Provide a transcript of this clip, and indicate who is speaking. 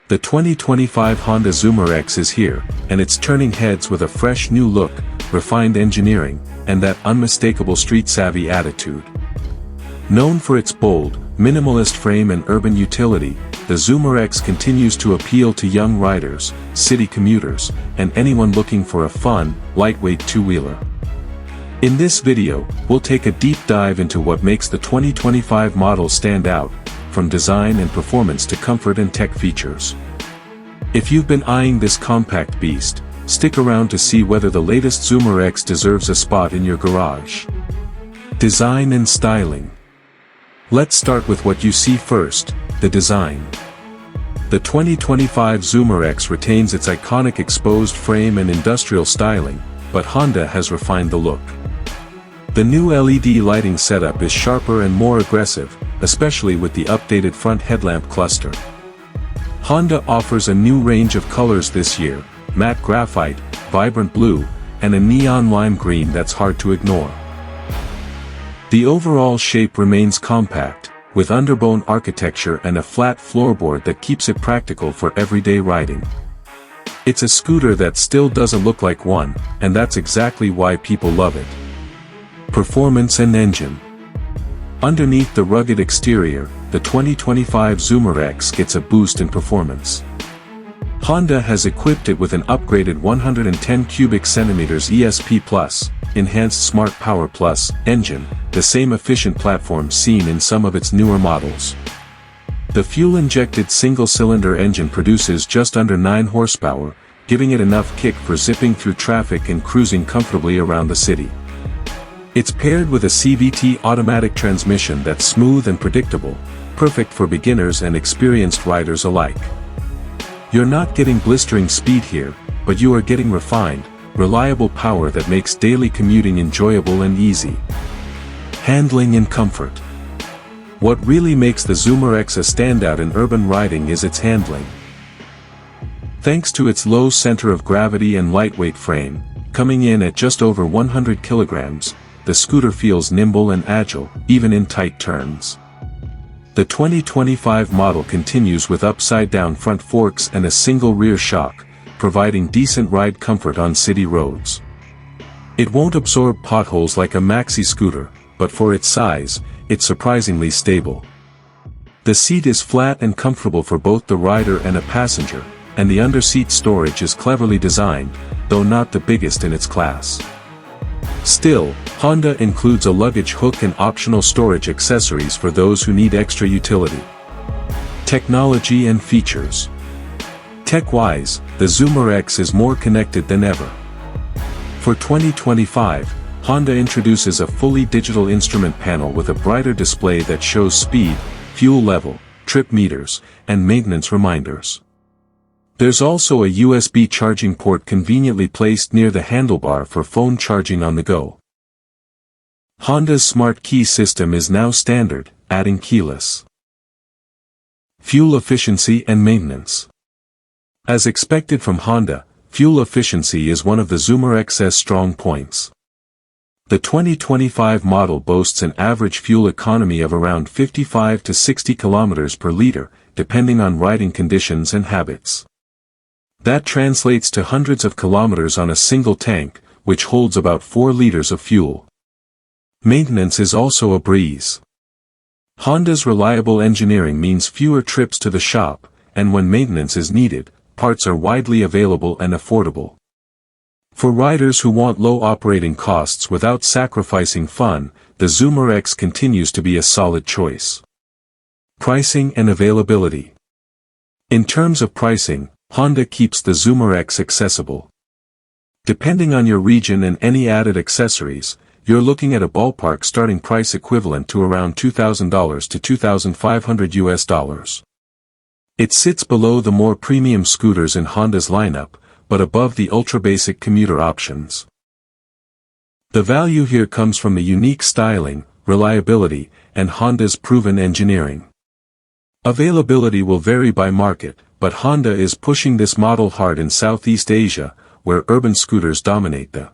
Speaker 1: The 2025 Honda Zoomer X is here, and it's turning heads with a fresh new look, refined engineering, and that unmistakable street-savvy attitude. Known for its bold, minimalist frame and urban utility, the Zoomer X continues to appeal to young riders, city commuters, and anyone looking for a fun, lightweight two-wheeler. In this video, we'll take a deep dive into what makes the 2025 model stand out, from design and performance to comfort and tech features. If you've been eyeing this compact beast, stick around to see whether the latest Zoomer X deserves a spot in your garage. Design and styling. Let's start with what you see first, the design. The 2025 Zoomer X retains its iconic exposed frame and industrial styling, but Honda has refined the look. The new LED lighting setup is sharper and more aggressive, especially with the updated front headlamp cluster. Honda offers a new range of colors this year: matte graphite, vibrant blue, and a neon lime green that's hard to ignore. The overall shape remains compact, with underbone architecture and a flat floorboard that keeps it practical for everyday riding. It's a scooter that still doesn't look like one, and that's exactly why people love it. Performance and engine. Underneath the rugged exterior, the 2025 Zoomer X gets a boost in performance. Honda has equipped it with an upgraded 110 cubic centimeters ESP+, Enhanced Smart Power Plus, engine, the same efficient platform seen in some of its newer models. The fuel-injected single-cylinder engine produces just under 9 horsepower, giving it enough kick for zipping through traffic and cruising comfortably around the city. It's paired with a CVT automatic transmission that's smooth and predictable, perfect for beginners and experienced riders alike. You're not getting blistering speed here, but you are getting refined, reliable power that makes daily commuting enjoyable and easy. Handling and comfort. What really makes the Zoomer X a standout in urban riding is its handling. Thanks to its low center of gravity and lightweight frame, coming in at just over 100 kilograms, the scooter feels nimble and agile, even in tight turns. The 2025 model continues with upside-down front forks and a single rear shock, providing decent ride comfort on city roads. It won't absorb potholes like a maxi scooter, but for its size, it's surprisingly stable. The seat is flat and comfortable for both the rider and a passenger, and the underseat storage is cleverly designed, though not the biggest in its class. Still, Honda includes a luggage hook and optional storage accessories for those who need extra utility. Technology and features. Tech-wise, the Zoomer X is more connected than ever. For 2025, Honda introduces a fully digital instrument panel with a brighter display that shows speed, fuel level, trip meters, and maintenance reminders. There's also a USB charging port conveniently placed near the handlebar for phone charging on the go. Honda's smart key system is now standard, adding keyless. Fuel efficiency and maintenance. As expected from Honda, fuel efficiency is one of the Zoomer X's strong points. The 2025 model boasts an average fuel economy of around 55 to 60 kilometers per liter, depending on riding conditions and habits. That translates to hundreds of kilometers on a single tank, which holds about 4 liters of fuel. Maintenance is also a breeze. Honda's reliable engineering means fewer trips to the shop, and when maintenance is needed, parts are widely available and affordable. For riders who want low operating costs without sacrificing fun, the Zoomer X continues to be a solid choice. Pricing and availability. In terms of pricing, Honda keeps the Zoomer X accessible. Depending on your region and any added accessories, you're looking at a ballpark starting price equivalent to around $2,000 to $2,500. It sits below the more premium scooters in Honda's lineup, but above the ultra-basic commuter options. The value here comes from the unique styling, reliability, and Honda's proven engineering. Availability will vary by market, but Honda is pushing this model hard in Southeast Asia, where urban scooters dominate the